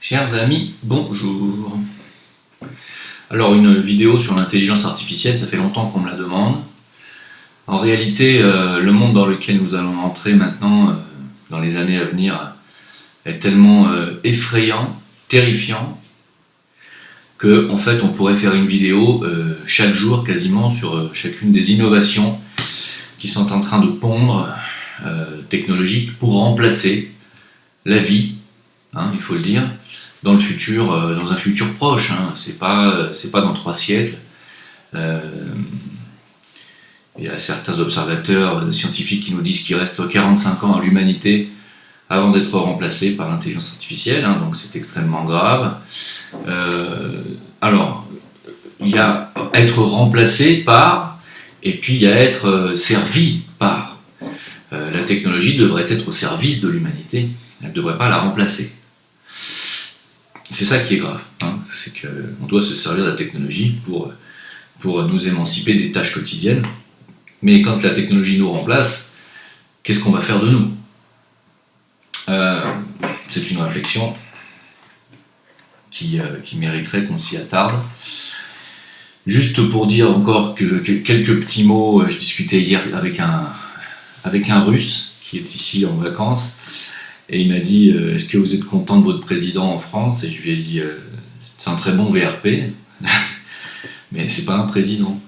Chers amis, bonjour. Alors une vidéo sur l'intelligence artificielle, ça fait longtemps qu'on me la demande. En réalité, le monde dans lequel nous allons entrer maintenant, dans les années à venir, est tellement effrayant, terrifiant, que en fait on pourrait faire une vidéo chaque jour quasiment sur chacune des innovations qui sont en train de pondre technologiques pour remplacer la vie, il faut le dire, dans le futur, dans un futur proche. C'est pas dans 3 siècles. Il y a certains observateurs scientifiques qui nous disent qu'il reste 45 ans à l'humanité avant d'être remplacé par l'intelligence artificielle, donc c'est extrêmement grave. Alors, il y a être remplacé par, et puis il y a être servi par. La technologie devrait être au service de l'humanité, elle ne devrait pas la remplacer. C'est ça qui est grave, c'est qu'on doit se servir de la technologie pour nous émanciper des tâches quotidiennes. Mais quand la technologie nous remplace, qu'est-ce qu'on va faire de nous ? C'est une réflexion qui mériterait qu'on s'y attarde. Juste pour dire encore quelques petits mots, je discutais hier avec un Russe qui est ici en vacances, et il m'a dit « Est-ce que vous êtes content de votre président en France ?» Et je lui ai dit « C'est un très bon VRP, mais c'est pas un président. »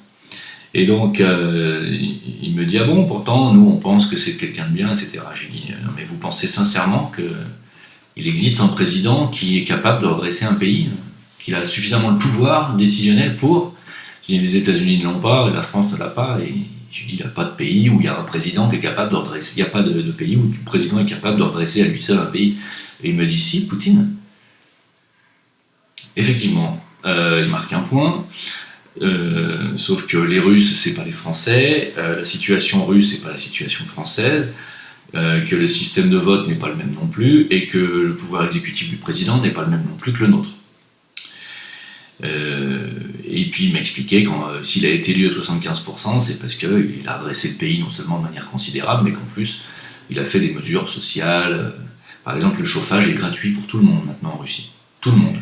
Et donc, il me dit « Ah bon, pourtant, nous, on pense que c'est quelqu'un de bien, etc. » Je lui dis « Non, mais vous pensez sincèrement qu'il existe un président qui est capable de redresser un pays, qu'il a suffisamment le pouvoir décisionnel pour... » Les États-Unis ne l'ont pas, la France ne l'a pas, et je lui dis « Il n'y a pas de pays où il y a un président qui est capable de redresser... Il n'y a pas de pays où le président est capable de redresser à lui seul un pays. » Et il me dit « Si, Poutine. » Effectivement, il marque un point. Sauf que les Russes, c'est pas les Français, la situation russe, c'est pas la situation française, que le système de vote n'est pas le même non plus, et que le pouvoir exécutif du président n'est pas le même non plus que le nôtre. Et puis il m'expliquait que s'il a été élu à 75%, c'est parce qu'il a redressé le pays non seulement de manière considérable, mais qu'en plus il a fait des mesures sociales. Par exemple, le chauffage est gratuit pour tout le monde maintenant en Russie. Tout le monde.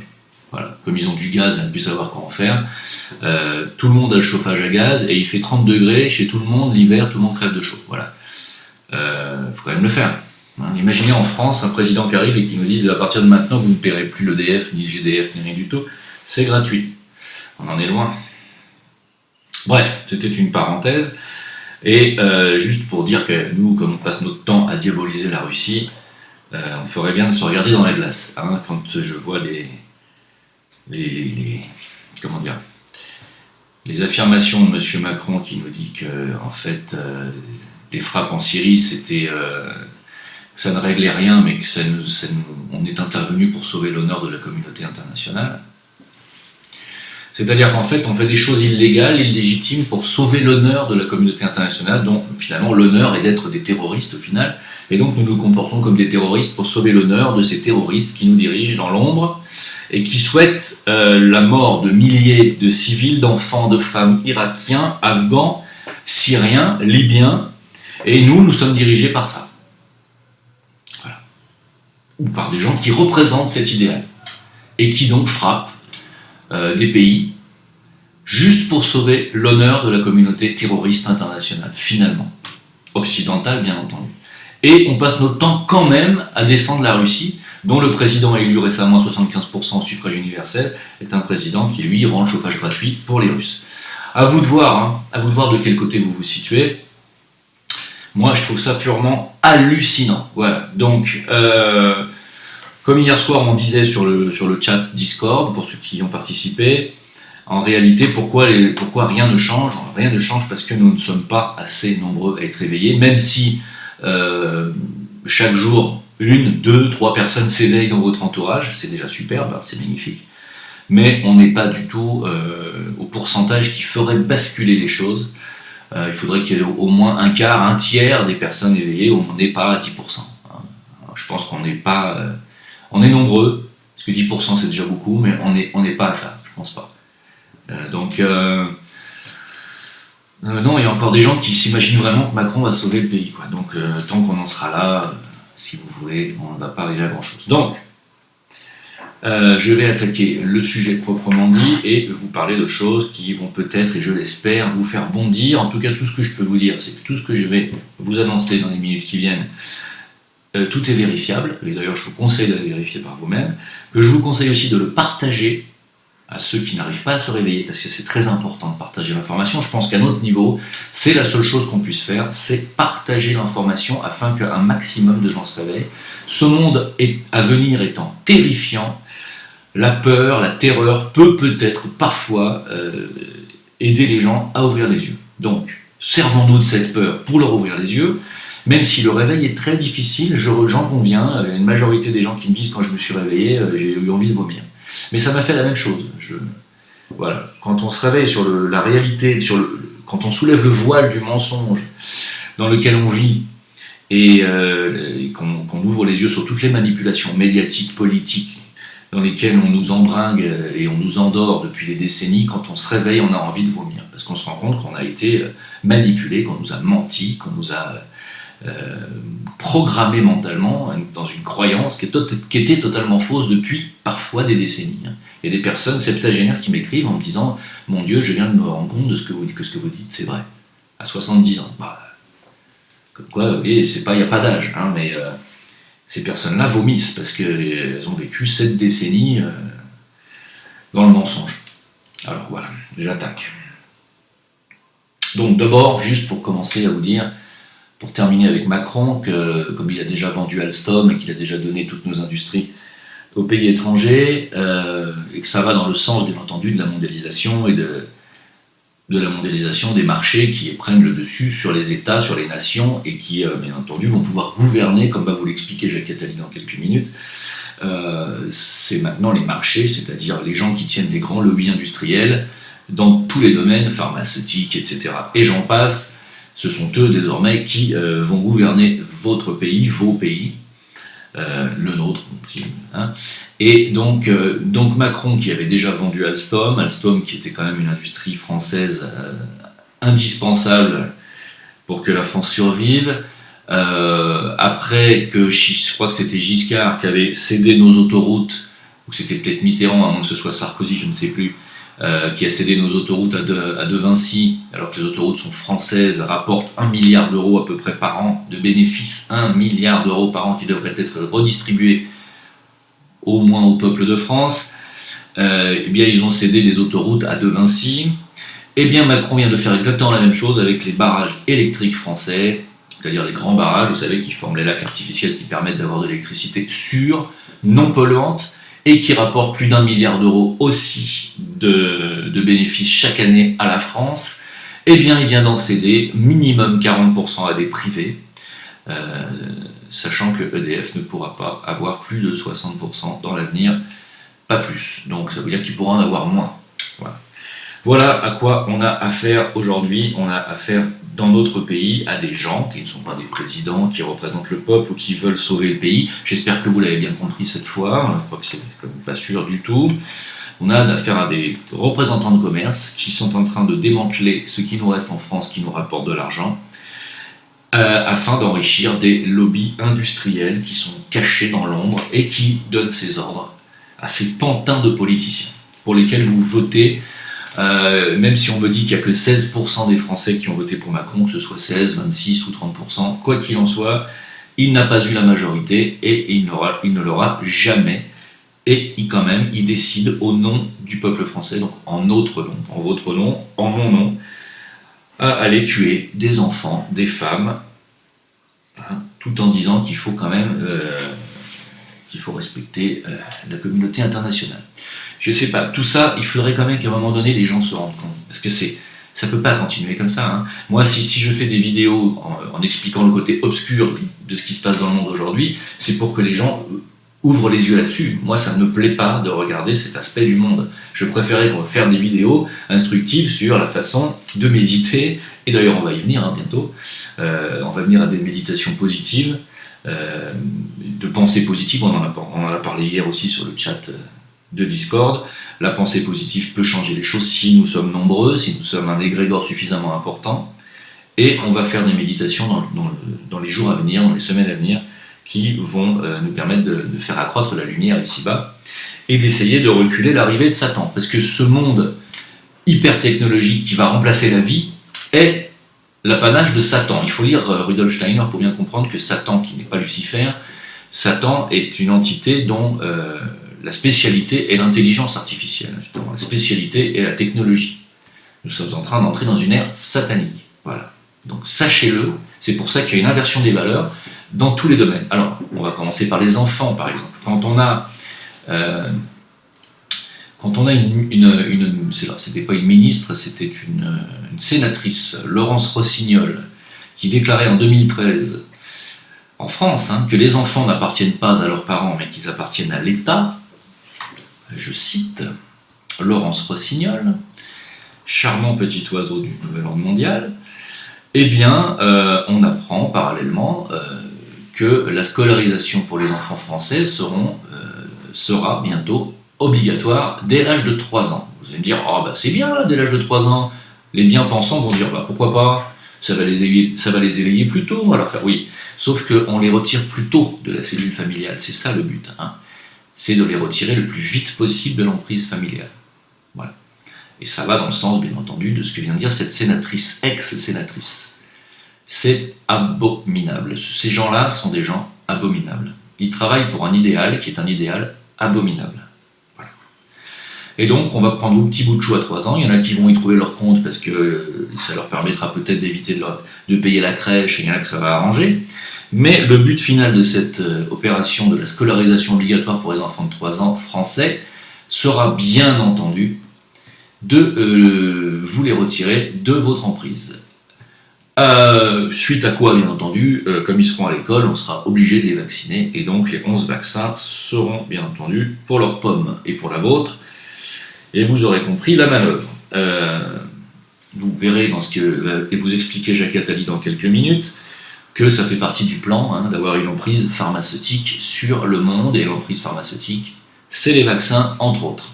Voilà. Comme ils ont du gaz, ils ne plus savoir quoi en faire. Tout le monde a le chauffage à gaz et il fait 30 degrés chez tout le monde l'hiver, tout le monde crève de chaud. Voilà. Faut quand même le faire. Imaginez en France un président qui arrive et qui nous dise à partir de maintenant vous ne paierez plus l'EDF, ni le GDF, ni rien du tout. C'est gratuit. On en est loin. Bref, c'était une parenthèse. Et juste pour dire que nous, comme on passe notre temps à diaboliser la Russie, on ferait bien de se regarder dans la glace. Quand je vois les affirmations de M. Macron qui nous dit que en fait les frappes en Syrie ça ne réglait rien, mais que on est intervenu pour sauver l'honneur de la communauté internationale. C'est-à-dire qu'en fait on fait des choses illégales, illégitimes pour sauver l'honneur de la communauté internationale, dont finalement l'honneur est d'être des terroristes au final, et donc nous nous comportons comme des terroristes pour sauver l'honneur de ces terroristes qui nous dirigent dans l'ombre et qui souhaitent la mort de milliers de civils, d'enfants, de femmes irakiens, afghans, syriens, libyens, et nous sommes dirigés par ça. Voilà. Ou par des gens qui représentent cet idéal, et qui donc frappent des pays, juste pour sauver l'honneur de la communauté terroriste internationale, finalement. Occidentale, bien entendu. Et on passe notre temps quand même à descendre la Russie, dont le président élu récemment à 75% au suffrage universel, est un président qui, lui, rend le chauffage gratuit pour les Russes. À vous de voir, de quel côté vous vous situez. Moi, je trouve ça purement hallucinant. Voilà. Donc, comme hier soir, on disait sur le chat Discord, pour ceux qui y ont participé, en réalité, pourquoi rien ne change ? Rien ne change parce que nous ne sommes pas assez nombreux à être éveillés, même si chaque jour, 1, 2, 3 personnes s'éveillent dans votre entourage, c'est déjà superbe, c'est magnifique. Mais on n'est pas du tout au pourcentage qui ferait basculer les choses. Il faudrait qu'il y ait au moins un quart, un tiers des personnes éveillées, on n'est pas à 10%. Alors, je pense qu'on n'est pas... on est nombreux, parce que 10% c'est déjà beaucoup, mais on n'est pas à ça, je pense pas. Non, il y a encore des gens qui s'imaginent vraiment que Macron va sauver le pays, quoi. Donc tant qu'on en sera là, si vous voulez, on ne va pas arriver à grand chose. Donc, Je vais attaquer le sujet proprement dit et vous parler de choses qui vont peut-être, et je l'espère, vous faire bondir. En tout cas, tout ce que je peux vous dire, c'est que tout ce que je vais vous annoncer dans les minutes qui viennent, tout est vérifiable, et d'ailleurs je vous conseille de le vérifier par vous-même, que je vous conseille aussi de le partager à ceux qui n'arrivent pas à se réveiller, parce que c'est très important de partager l'information. Je pense qu'à notre niveau, c'est la seule chose qu'on puisse faire, c'est partager l'information afin qu'un maximum de gens se réveillent. Ce monde à venir étant terrifiant, la peur, la terreur peut-être parfois aider les gens à ouvrir les yeux. Donc, servons-nous de cette peur pour leur ouvrir les yeux, même si le réveil est très difficile, j'en conviens, une majorité des gens qui me disent quand je me suis réveillé, j'ai eu envie de vomir. Mais ça m'a fait la même chose. Voilà. Quand on se réveille sur la réalité, quand on soulève le voile du mensonge dans lequel on vit, et qu'on ouvre les yeux sur toutes les manipulations médiatiques, politiques, dans lesquelles on nous embringue et on nous endort depuis des décennies, quand on se réveille, on a envie de vomir. Parce qu'on se rend compte qu'on a été manipulé, qu'on nous a menti, qu'on nous a programmé mentalement dans une croyance qui était totalement fausse depuis parfois des décennies. Il y a des personnes septagénaires qui m'écrivent en me disant « Mon Dieu, je viens de me rendre compte que ce que vous dites, c'est vrai. » À 70 ans. Comme quoi, vous voyez, il n'y a pas d'âge, mais ces personnes-là vomissent parce qu'elles ont vécu 7 décennies dans le mensonge. Alors voilà, j'attaque. Donc d'abord, juste pour commencer à vous dire, pour terminer avec Macron, que comme il a déjà vendu Alstom et qu'il a déjà donné toutes nos industries aux pays étrangers, et que ça va dans le sens, bien entendu, de la mondialisation et de la mondialisation des marchés qui prennent le dessus sur les États, sur les nations, et qui, bien entendu, vont pouvoir gouverner, comme va vous l'expliquer Jacques Attali dans quelques minutes. C'est maintenant les marchés, c'est-à-dire les gens qui tiennent des grands lobbies industriels dans tous les domaines, pharmaceutiques, etc. Et j'en passe. Ce sont eux désormais qui vont gouverner votre pays, vos pays, le nôtre aussi. Et donc Macron qui avait déjà vendu Alstom qui était quand même une industrie française indispensable pour que la France survive. Après que je crois que c'était Giscard qui avait cédé nos autoroutes, ou c'était peut-être Mitterrand, à moins que ce soit Sarkozy, je ne sais plus, qui a cédé nos autoroutes à De Vinci, alors que les autoroutes sont françaises, rapportent 1 milliard d'euros à peu près par an de bénéfices, 1 milliard d'euros par an qui devraient être redistribués au moins au peuple de France. Eh bien, ils ont cédé les autoroutes à De Vinci. Eh bien, Macron vient de faire exactement la même chose avec les barrages électriques français, c'est-à-dire les grands barrages, vous savez, qui forment les lacs artificiels qui permettent d'avoir de l'électricité sûre, non polluante, et qui rapporte plus d'1 milliard d'euros aussi de bénéfices chaque année à la France. Eh bien, il vient d'en céder minimum 40% à des privés, sachant que EDF ne pourra pas avoir plus de 60% dans l'avenir, pas plus. Donc ça veut dire qu'il pourra en avoir moins. Voilà à quoi on a affaire aujourd'hui. On a affaire dans notre pays à des gens qui ne sont pas des présidents, qui représentent le peuple ou qui veulent sauver le pays. J'espère que vous l'avez bien compris cette fois. Je crois que c'est quand même pas sûr du tout. On a affaire à des représentants de commerce qui sont en train de démanteler ce qui nous reste en France, qui nous rapporte de l'argent, afin d'enrichir des lobbies industriels qui sont cachés dans l'ombre et qui donnent ces ordres à ces pantins de politiciens pour lesquels vous votez. Même si on me dit qu'il n'y a que 16% des Français qui ont voté pour Macron, que ce soit 16, 26 ou 30%, quoi qu'il en soit, il n'a pas eu la majorité et il ne l'aura jamais. Et il décide au nom du peuple français, donc en notre nom, en votre nom, en mon nom, à aller tuer des enfants, des femmes, tout en disant qu'il faut quand même qu'il faut respecter la communauté internationale. Je sais pas, tout ça, il faudrait quand même qu'à un moment donné, les gens se rendent compte. Parce que ça peut pas continuer comme ça. Moi, si je fais des vidéos en expliquant le côté obscur de ce qui se passe dans le monde aujourd'hui, c'est pour que les gens ouvrent les yeux là-dessus. Moi, ça ne me plaît pas de regarder cet aspect du monde. Je préférais faire des vidéos instructives sur la façon de méditer, et d'ailleurs, on va y venir bientôt. On va venir à des méditations positives, de pensée positive, on en a parlé hier aussi sur le chat de Discord. La pensée positive peut changer les choses si nous sommes nombreux, si nous sommes un égrégore suffisamment important, et on va faire des méditations dans les jours à venir, dans les semaines à venir, qui vont nous permettre de faire accroître la lumière ici-bas, et d'essayer de reculer l'arrivée de Satan. Parce que ce monde hyper technologique qui va remplacer la vie est l'apanage de Satan. Il faut lire Rudolf Steiner pour bien comprendre que Satan, qui n'est pas Lucifer, Satan est une entité dont la spécialité est l'intelligence artificielle, justement. La spécialité est la technologie. Nous sommes en train d'entrer dans une ère satanique. Voilà. Donc sachez-le, c'est pour ça qu'il y a une inversion des valeurs dans tous les domaines. Alors, on va commencer par les enfants, par exemple. Quand on a c'était pas une ministre, c'était une sénatrice, Laurence Rossignol, qui déclarait en 2013 en France que les enfants n'appartiennent pas à leurs parents, mais qu'ils appartiennent à l'État. Je cite Laurence Rossignol, charmant petit oiseau du nouvel ordre mondial. Eh bien, on apprend parallèlement que la scolarisation pour les enfants français sera bientôt obligatoire dès l'âge de 3 ans. Vous allez me dire, oh, bah, c'est bien là, dès l'âge de 3 ans. Les bien-pensants vont dire, bah, pourquoi pas, ça va les éveiller plus tôt. Alors, oui, sauf qu'on les retire plus tôt de la cellule familiale, c'est ça le but. C'est de les retirer le plus vite possible de l'emprise familiale. Voilà. Et ça va dans le sens, bien entendu, de ce que vient de dire cette sénatrice, ex-sénatrice. C'est abominable. Ces gens-là sont des gens abominables. Ils travaillent pour un idéal qui est un idéal abominable. Voilà. Et donc, on va prendre un petit bout de chou à 3 ans. Il y en a qui vont y trouver leur compte parce que ça leur permettra peut-être d'éviter de payer la crèche, et il y en a que ça va arranger. Mais le but final de cette opération de la scolarisation obligatoire pour les enfants de 3 ans français sera bien entendu de vous les retirer de votre emprise. Suite à quoi, bien entendu, comme ils seront à l'école, on sera obligé de les vacciner, et donc les 11 vaccins seront, bien entendu, pour leur pomme et pour la vôtre, et vous aurez compris la manœuvre. Vous verrez dans ce que va vous expliquer Jacques Attali dans quelques minutes, que ça fait partie du plan d'avoir une emprise pharmaceutique sur le monde, et l'emprise pharmaceutique, c'est les vaccins, entre autres.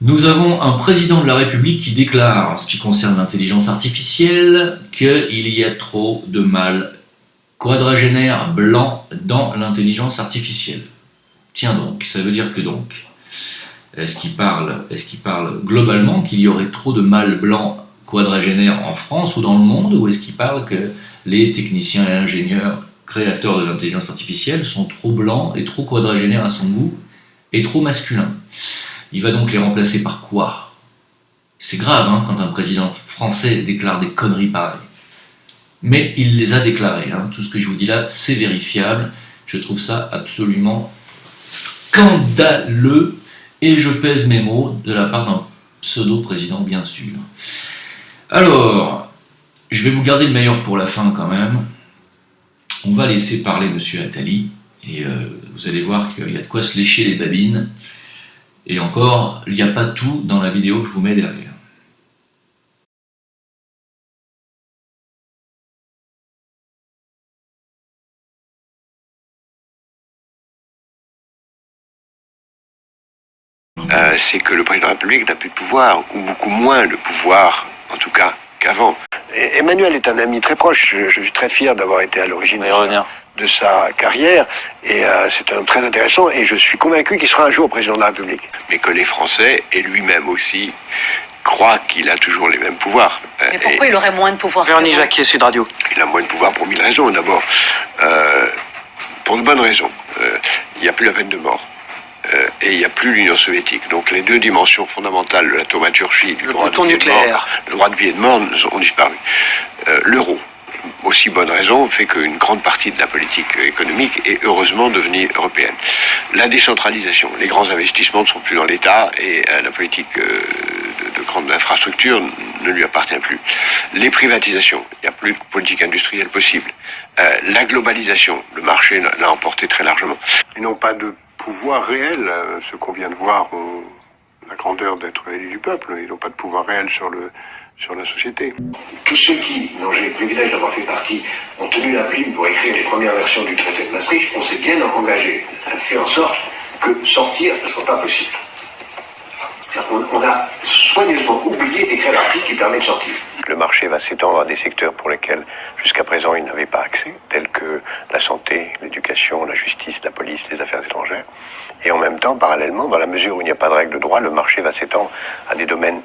Nous avons un président de la République qui déclare, en ce qui concerne l'intelligence artificielle, qu'il y a trop de mâles quadragénaires blancs dans l'intelligence artificielle. Tiens donc, ça veut dire que donc, est-ce qu'il parle globalement qu'il y aurait trop de mâles blancs quadragénaires en France ou dans le monde, ou est-ce qu'il parle que les techniciens et ingénieurs créateurs de l'intelligence artificielle sont trop blancs et trop quadragénaires à son goût et trop masculins? Il va donc les remplacer par quoi? C'est grave quand un président français déclare des conneries pareilles. Mais il les a déclarées. Tout ce que je vous dis là, c'est vérifiable. Je trouve ça absolument scandaleux. Et je pèse mes mots de la part d'un pseudo-président, bien sûr. Alors, je vais vous garder le meilleur pour la fin quand même. On va laisser parler M. Attali. Et vous allez voir qu'il y a de quoi se lécher les babines. Et encore, il n'y a pas tout dans la vidéo que je vous mets derrière. C'est que le président de la République n'a plus de pouvoir, ou beaucoup moins de pouvoir, en tout cas, qu'avant. Emmanuel est un ami très proche, je suis très fier d'avoir été à l'origine de sa carrière, et c'est un homme très intéressant, et je suis convaincu qu'il sera un jour président de la République. Mais que les Français, et lui-même aussi, croient qu'il a toujours les mêmes pouvoirs. Mais pourquoi il aurait moins de pouvoir? Véronique Jacquier, Sud Radio. Il a moins de pouvoir pour 1000 raisons, d'abord. Pour de bonnes raisons. Il n'y a plus la peine de mort. Et il n'y a plus l'Union soviétique. Donc les deux dimensions fondamentales de la thaumaturgie, du droit de vie nucléaire, le droit de vie et de mort ont disparu. L'euro, aussi bonne raison, fait qu'une grande partie de la politique économique est heureusement devenue européenne. La décentralisation, les grands investissements ne sont plus dans l'État et la politique de grandes infrastructures ne lui appartient plus. Les privatisations, il n'y a plus de politique industrielle possible. La globalisation, le marché l'a emporté très largement. Ils n'ont pas de pouvoir réel, ce qu'on vient de voir ont la grandeur d'être élus du peuple, ils n'ont pas de pouvoir réel sur la société. Tous ceux qui, dont j'ai le privilège d'avoir fait partie, ont tenu la plume pour écrire les premières versions du traité de Maastricht, on s'est bien engagé à faire en sorte que sortir ne soit pas possible. On a soigneusement oublié et très rapide qui permet de sortir. Le marché va s'étendre à des secteurs pour lesquels jusqu'à présent il n'avait pas accès, tels que la santé, l'éducation, la justice, la police, les affaires étrangères. Et en même temps, parallèlement, dans la mesure où il n'y a pas de règle de droit, le marché va s'étendre à des domaines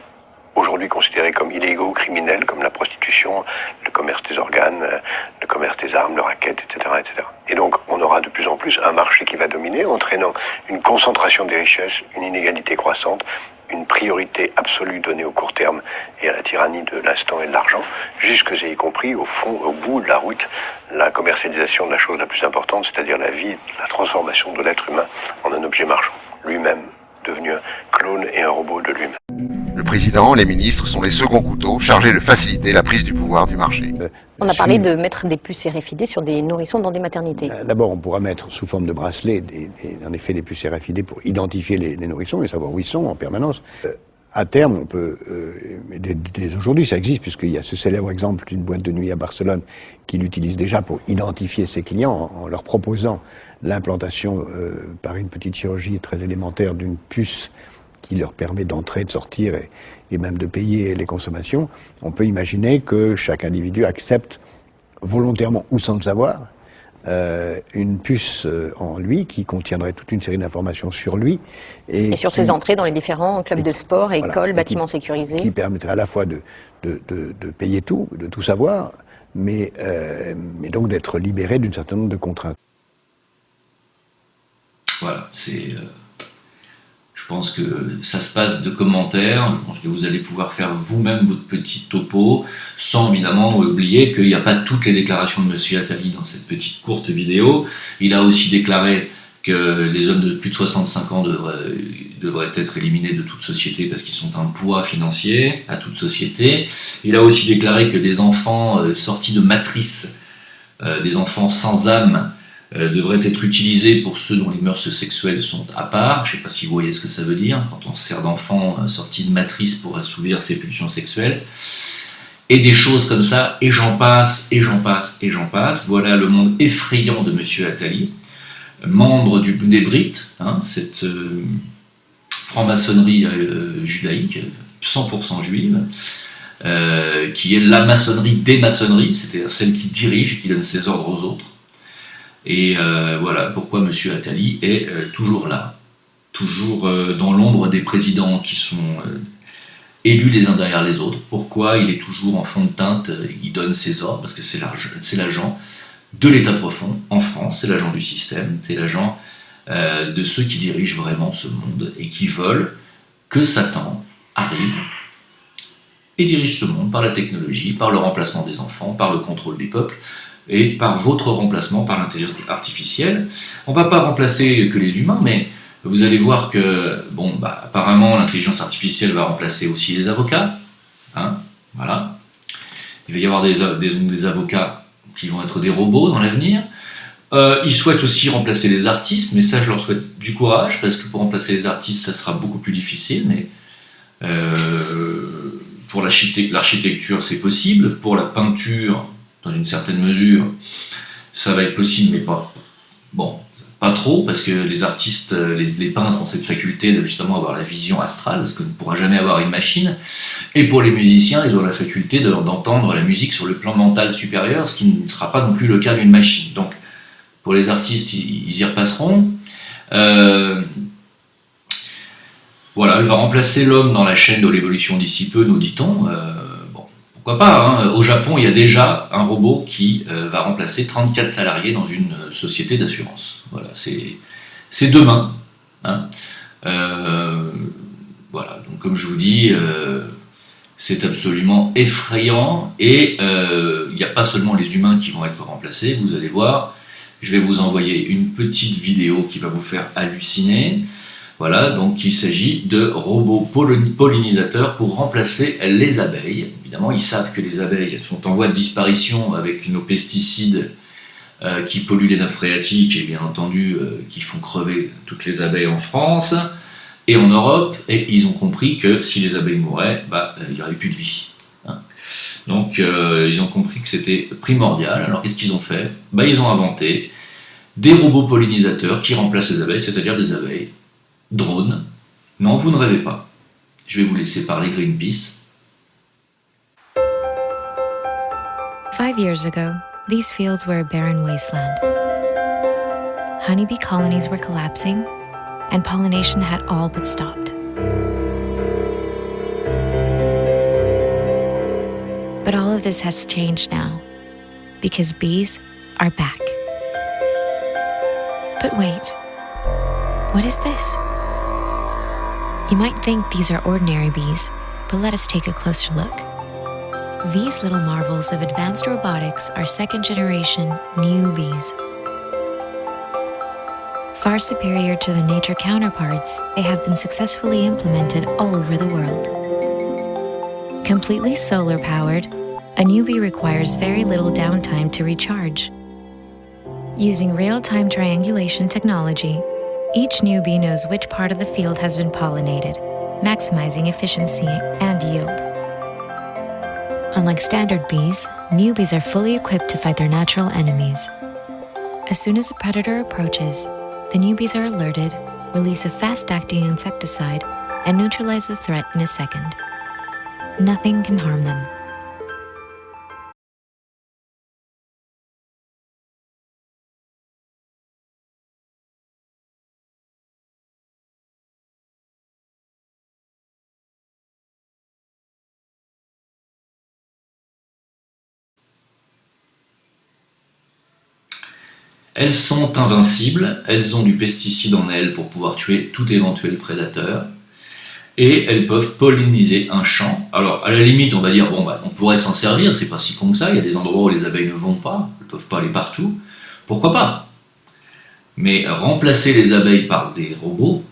aujourd'hui considérés comme illégaux ou criminels, comme la prostitution, le commerce des organes, le commerce des armes, le racket, etc., etc. Et donc, on aura de plus en plus un marché qui va dominer, entraînant une concentration des richesses, une inégalité croissante, une priorité absolue donnée au court terme et à la tyrannie de l'instant et de l'argent, jusque et y compris, au fond, au bout de la route, la commercialisation de la chose la plus importante, c'est-à-dire la vie, la transformation de l'être humain en un objet marchand, lui-même devenu un clone et un robot de lui-même. Le président, les ministres sont les seconds couteaux chargés de faciliter la prise du pouvoir du marché. On a parlé de mettre des puces RFID sur des nourrissons dans des maternités. D'abord, on pourra mettre sous forme de bracelet, en effet, des puces RFID pour identifier les nourrissons et savoir où ils sont en permanence. À terme, on peut, dès aujourd'hui, ça existe, puisqu'il y a ce célèbre exemple d'une boîte de nuit à Barcelone qui l'utilise déjà pour identifier ses clients en leur proposant l'implantation par une petite chirurgie très élémentaire d'une puce qui leur permet d'entrer, de sortir et même de payer les consommations. On peut imaginer que chaque individu accepte volontairement ou sans le savoir une puce en lui qui contiendrait toute une série d'informations sur lui. Et sur ses entrées dans les différents clubs de sport, écoles, bâtiments sécurisés. Qui permettrait à la fois de payer tout, de tout savoir, mais donc d'être libéré d'un certain nombre de contraintes. Voilà, je pense que ça se passe de commentaires, je pense que vous allez pouvoir faire vous-même votre petit topo, sans évidemment oublier qu'il n'y a pas toutes les déclarations de M. Attali dans cette petite courte vidéo. Il a aussi déclaré que les hommes de plus de 65 ans devraient être éliminés de toute société parce qu'ils sont un poids financier à toute société. Il a aussi déclaré que des enfants sortis de matrice, des enfants sans âme, devraient être utilisés pour ceux dont les mœurs sexuelles sont à part. Je ne sais pas si vous voyez ce que ça veut dire, quand on se sert d'enfants sortis de matrice pour assouvir ses pulsions sexuelles. Et des choses comme ça, et j'en passe, et j'en passe, et j'en passe. Voilà le monde effrayant de M. Attali, membre des Brites, cette franc-maçonnerie judaïque, 100% juive, qui est la maçonnerie des maçonneries, c'est-à-dire celle qui dirige, qui donne ses ordres aux autres. Et voilà pourquoi M. Attali est toujours là, toujours dans l'ombre des présidents qui sont élus les uns derrière les autres. Pourquoi il est toujours en fond de teinte, il donne ses ordres, parce que c'est l'agent de l'État profond en France, c'est l'agent du système, c'est l'agent de ceux qui dirigent vraiment ce monde et qui veulent que Satan arrive et dirige ce monde par la technologie, par le remplacement des enfants, par le contrôle des peuples, et par votre remplacement par l'intelligence artificielle. On ne va pas remplacer que les humains, mais vous allez voir que, apparemment, l'intelligence artificielle va remplacer aussi les avocats. Voilà. Il va y avoir des avocats qui vont être des robots dans l'avenir. Ils souhaitent aussi remplacer les artistes, mais ça, je leur souhaite du courage, parce que pour remplacer les artistes, ça sera beaucoup plus difficile, mais pour l'architecture, c'est possible. Pour la peinture, dans une certaine mesure, ça va être possible, mais pas trop, parce que les artistes, les peintres ont cette faculté de justement avoir la vision astrale, ce que ne pourra jamais avoir une machine. Et pour les musiciens, ils ont la faculté d'entendre la musique sur le plan mental supérieur, ce qui ne sera pas non plus le cas d'une machine. Donc, pour les artistes, ils y repasseront. Voilà, il va remplacer l'homme dans la chaîne de l'évolution d'ici peu, nous dit-on. Pourquoi pas, Au Japon, il y a déjà un robot qui va remplacer 34 salariés dans une société d'assurance. Voilà, c'est demain. Voilà, donc comme je vous dis, c'est absolument effrayant et il n'y a pas seulement les humains qui vont être remplacés, vous allez voir, je vais vous envoyer une petite vidéo qui va vous faire halluciner. Voilà, donc il s'agit de robots pollinisateurs pour remplacer les abeilles. Évidemment, ils savent que les abeilles sont en voie de disparition avec nos pesticides qui polluent les nappes phréatiques et bien entendu qui font crever toutes les abeilles en France et en Europe. Et ils ont compris que si les abeilles mouraient, il n'y aurait plus de vie. Donc ils ont compris que c'était primordial. Alors qu'est-ce qu'ils ont fait? Ils ont inventé des robots pollinisateurs qui remplacent les abeilles, c'est-à-dire des abeilles drones. Non, vous ne rêvez pas. Je vais vous laisser parler Greenpeace. 5 years ago, these fields were a barren wasteland. Honeybee colonies were collapsing, and pollination had all but stopped. But all of this has changed now, because bees are back. But wait, what is this? You might think these are ordinary bees, but let us take a closer look. These little marvels of advanced robotics are second-generation new bees. Far superior to their nature counterparts, they have been successfully implemented all over the world. Completely solar-powered, a new bee requires very little downtime to recharge. Using real-time triangulation technology, each new bee knows which part of the field has been pollinated, maximizing efficiency and yield. Unlike standard bees, newbies are fully equipped to fight their natural enemies. As soon as a predator approaches, the newbies are alerted, release a fast-acting insecticide, and neutralize the threat in a second. Nothing can harm them. Elles sont invincibles, elles ont du pesticide en elles pour pouvoir tuer tout éventuel prédateur, et elles peuvent polliniser un champ. Alors, à la limite, on va dire, bon, on pourrait s'en servir, c'est pas si con que ça, il y a des endroits où les abeilles ne vont pas, elles ne peuvent pas aller partout, pourquoi pas? Mais remplacer les abeilles par des robots,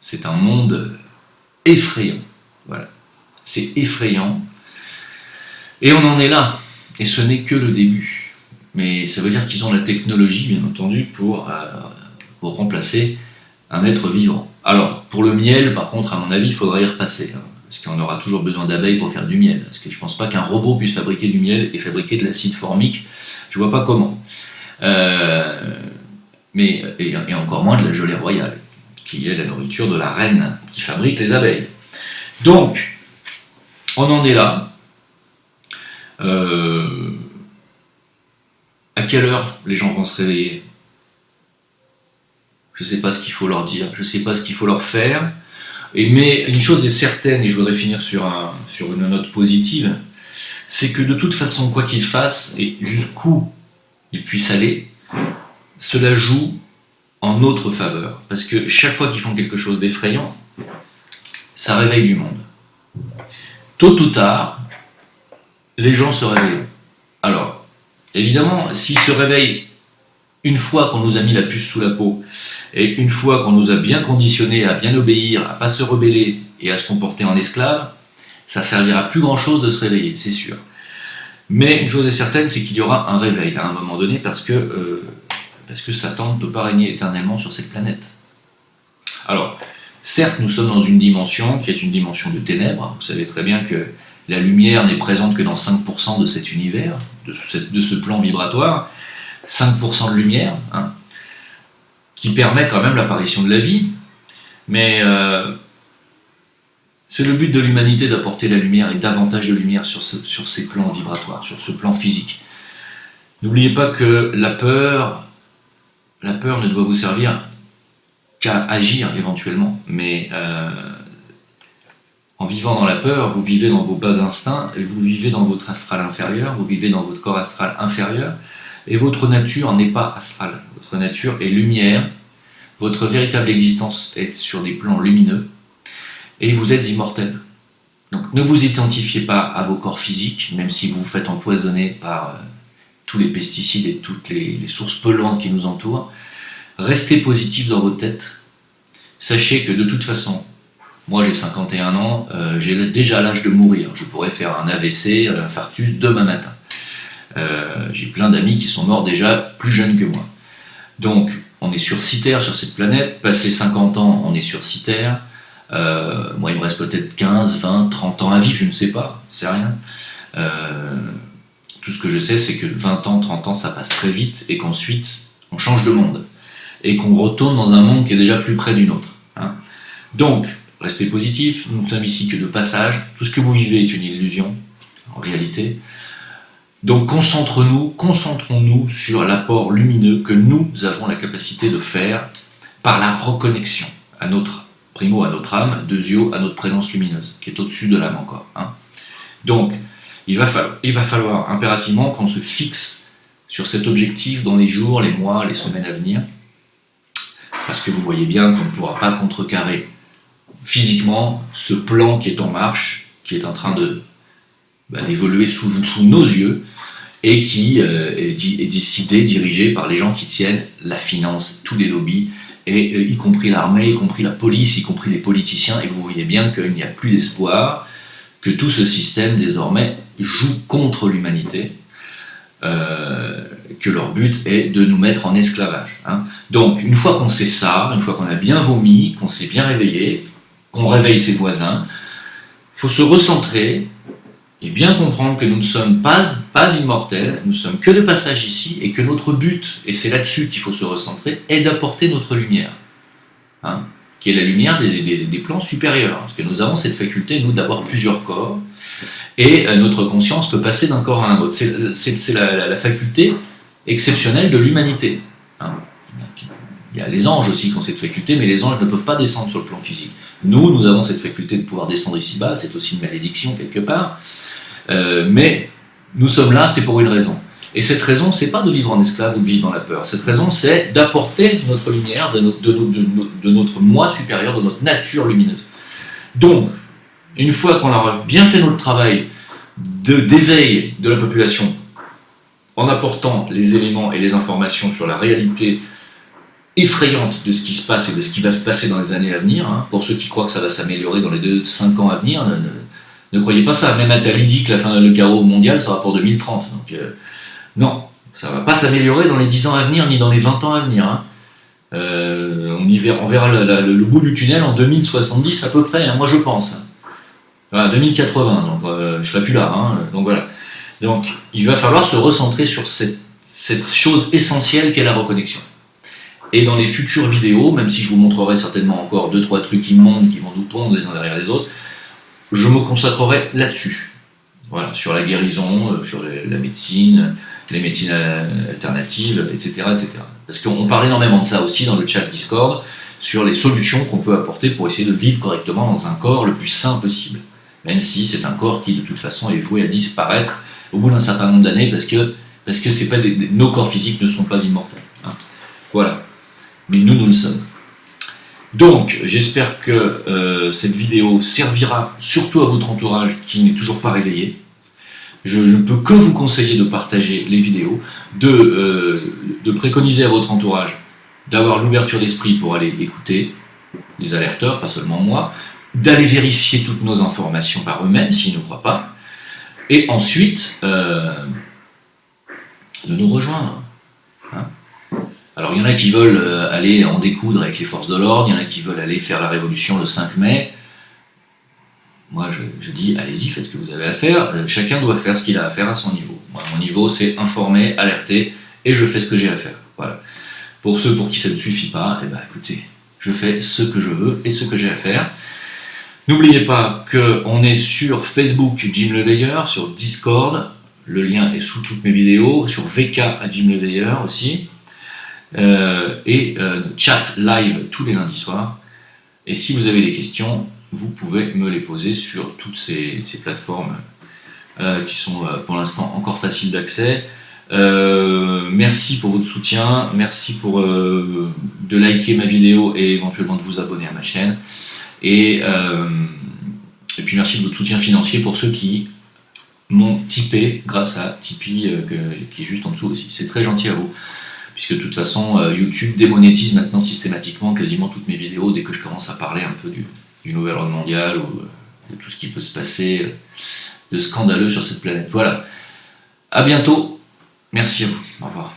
c'est un monde effrayant. Voilà, c'est effrayant, et on en est là, et ce n'est que le début. Mais ça veut dire qu'ils ont la technologie, bien entendu, pour remplacer un être vivant. Alors, pour le miel, par contre, à mon avis, il faudra y repasser, hein, parce qu'on aura toujours besoin d'abeilles pour faire du miel. Parce que je ne pense pas qu'un robot puisse fabriquer du miel et fabriquer de l'acide formique. Je ne vois pas comment. Et encore moins de la gelée royale, qui est la nourriture de la reine qui fabrique les abeilles. Donc, on en est là. À quelle heure les gens vont se réveiller? Je ne sais pas ce qu'il faut leur dire, je ne sais pas ce qu'il faut leur faire. Mais une chose est certaine, et je voudrais finir sur une note positive, c'est que de toute façon, quoi qu'ils fassent, et jusqu'où ils puissent aller, cela joue en notre faveur. Parce que chaque fois qu'ils font quelque chose d'effrayant, ça réveille du monde. Tôt ou tard, les gens se réveillent. Alors, évidemment, s'ils se réveillent une fois qu'on nous a mis la puce sous la peau, et une fois qu'on nous a bien conditionnés à bien obéir, à ne pas se rebeller et à se comporter en esclave, ça servira plus grand chose de se réveiller, c'est sûr. Mais une chose est certaine, c'est qu'il y aura un réveil à un moment donné, parce que Satan ne peut pas régner éternellement sur cette planète. Alors, certes, nous sommes dans une dimension qui est une dimension de ténèbres. Vous savez très bien que la lumière n'est présente que dans 5% de cet univers, de ce plan vibratoire. 5% de lumière, hein, qui permet quand même l'apparition de la vie. Mais c'est le but de l'humanité d'apporter la lumière et davantage de lumière sur ces plans vibratoires, sur ce plan physique. N'oubliez pas que la peur ne doit vous servir qu'à agir éventuellement, mais en vivant dans la peur, vous vivez dans vos bas instincts, et vous vivez dans votre astral inférieur, vous vivez dans votre corps astral inférieur, et votre nature n'est pas astrale, votre nature est lumière, votre véritable existence est sur des plans lumineux, et vous êtes immortel. Donc ne vous identifiez pas à vos corps physiques, même si vous vous faites empoisonner par tous les pesticides et toutes les sources polluantes qui nous entourent. Restez positif dans votre tête. Sachez que de toute façon, moi j'ai 51 ans, j'ai déjà l'âge de mourir. Je pourrais faire un AVC, un infarctus demain matin. J'ai plein d'amis qui sont morts déjà plus jeunes que moi. Donc on est sur 6 terres sur cette planète. Passé 50 ans, on est sur 6 terres. Moi il me reste peut-être 15, 20, 30 ans à vivre, je ne sais pas, c'est rien. Tout ce que je sais, c'est que 20 ans, 30 ans, ça passe très vite et qu'ensuite, on change de monde. Et qu'on retourne dans un monde qui est déjà plus près du nôtre. Hein. Donc, restez positifs, nous ne sommes ici que de passage, tout ce que vous vivez est une illusion, en réalité. Donc concentrons-nous sur l'apport lumineux que nous avons la capacité de faire par la reconnexion à notre, primo à notre âme, deuxio à notre présence lumineuse, qui est au-dessus de l'âme encore. Hein. Donc, il va falloir impérativement qu'on se fixe sur cet objectif dans les jours, les mois, les semaines à venir, parce que vous voyez bien qu'on ne pourra pas contrecarrer physiquement ce plan qui est en marche, qui est en train d'évoluer sous nos yeux, et qui est décidé, dirigé par les gens qui tiennent la finance, tous les lobbies, et y compris l'armée, y compris la police, y compris les politiciens, et vous voyez bien qu'il n'y a plus d'espoir, que tout ce système désormais joue contre l'humanité, que leur but est de nous mettre en esclavage. Hein. Donc une fois qu'on sait ça, une fois qu'on a bien vomi, qu'on s'est bien réveillé, qu'on réveille ses voisins, il faut se recentrer et bien comprendre que nous ne sommes pas immortels, nous sommes que de passage ici, et que notre but, et c'est là-dessus qu'il faut se recentrer, est d'apporter notre lumière, hein, qui est la lumière des plans supérieurs, parce que nous avons cette faculté, nous, d'avoir plusieurs corps, et notre conscience peut passer d'un corps à un autre. C'est la faculté exceptionnelle de l'humanité. Hein. Il y a les anges aussi qui ont cette faculté, mais les anges ne peuvent pas descendre sur le plan physique. Nous avons cette faculté de pouvoir descendre ici-bas, c'est aussi une malédiction quelque part, mais nous sommes là, c'est pour une raison. Et cette raison, c'est pas de vivre en esclave ou de vivre dans la peur. Cette raison, c'est d'apporter notre lumière, de notre moi supérieur, de notre nature lumineuse. Donc, une fois qu'on aura bien fait notre travail d'éveil de la population, en apportant les éléments et les informations sur la réalité effrayante de ce qui se passe et de ce qui va se passer dans les années à venir, hein, pour ceux qui croient que ça va s'améliorer dans les 2-5 ans à venir, ne croyez pas ça. Même Attali dit que le chaos mondial sera pour 2030. Donc, non, ça ne va pas s'améliorer dans les 10 ans à venir, ni dans les 20 ans à venir. Hein. On verra le bout du tunnel en 2070 à peu près, hein, moi je pense. Voilà, 2080, donc je ne serai plus là. Hein, donc voilà. Donc il va falloir se recentrer sur cette chose essentielle qu'est la reconnexion. Et dans les futures vidéos, même si je vous montrerai certainement encore 2-3 trucs immondes qui vont nous pondre les uns derrière les autres, je me consacrerai là-dessus. Voilà, sur la guérison, sur la médecine, les médecines alternatives, etc., etc. Parce qu'on parle énormément de ça aussi dans le chat Discord, sur les solutions qu'on peut apporter pour essayer de vivre correctement dans un corps le plus sain possible. Même si c'est un corps qui, de toute façon, est voué à disparaître au bout d'un certain nombre d'années, parce que c'est pas nos corps physiques ne sont pas immortels. Hein. Voilà. Mais nous le sommes. Donc, j'espère que cette vidéo servira surtout à votre entourage qui n'est toujours pas réveillé. Je ne peux que vous conseiller de partager les vidéos, de préconiser à votre entourage d'avoir l'ouverture d'esprit pour aller écouter les alerteurs, pas seulement moi, d'aller vérifier toutes nos informations par eux-mêmes s'ils ne croient pas, et ensuite de nous rejoindre. Hein. Alors il y en a qui veulent aller en découdre avec les forces de l'ordre, il y en a qui veulent aller faire la révolution le 5 mai. Moi je dis allez-y, faites ce que vous avez à faire, chacun doit faire ce qu'il a à faire à son niveau. Moi, mon niveau c'est informer, alerter, et je fais ce que j'ai à faire. Voilà. Pour ceux pour qui ça ne suffit pas, eh ben, écoutez, je fais ce que je veux et ce que j'ai à faire. N'oubliez pas qu'on est sur Facebook Jim Leveilleur, sur Discord, le lien est sous toutes mes vidéos, sur VK à Jim Leveilleur aussi, et chat live tous les lundis soirs. Et si vous avez des questions, vous pouvez me les poser sur toutes ces plateformes qui sont pour l'instant encore faciles d'accès. Merci pour votre soutien, merci pour de liker ma vidéo et éventuellement de vous abonner à ma chaîne. Et puis merci de votre soutien financier pour ceux qui m'ont tipé grâce à Tipeee qui est juste en dessous aussi. C'est très gentil à vous, puisque de toute façon YouTube démonétise maintenant systématiquement quasiment toutes mes vidéos dès que je commence à parler un peu du nouvel ordre mondial ou de tout ce qui peut se passer de scandaleux sur cette planète. Voilà, à bientôt, merci à vous, au revoir.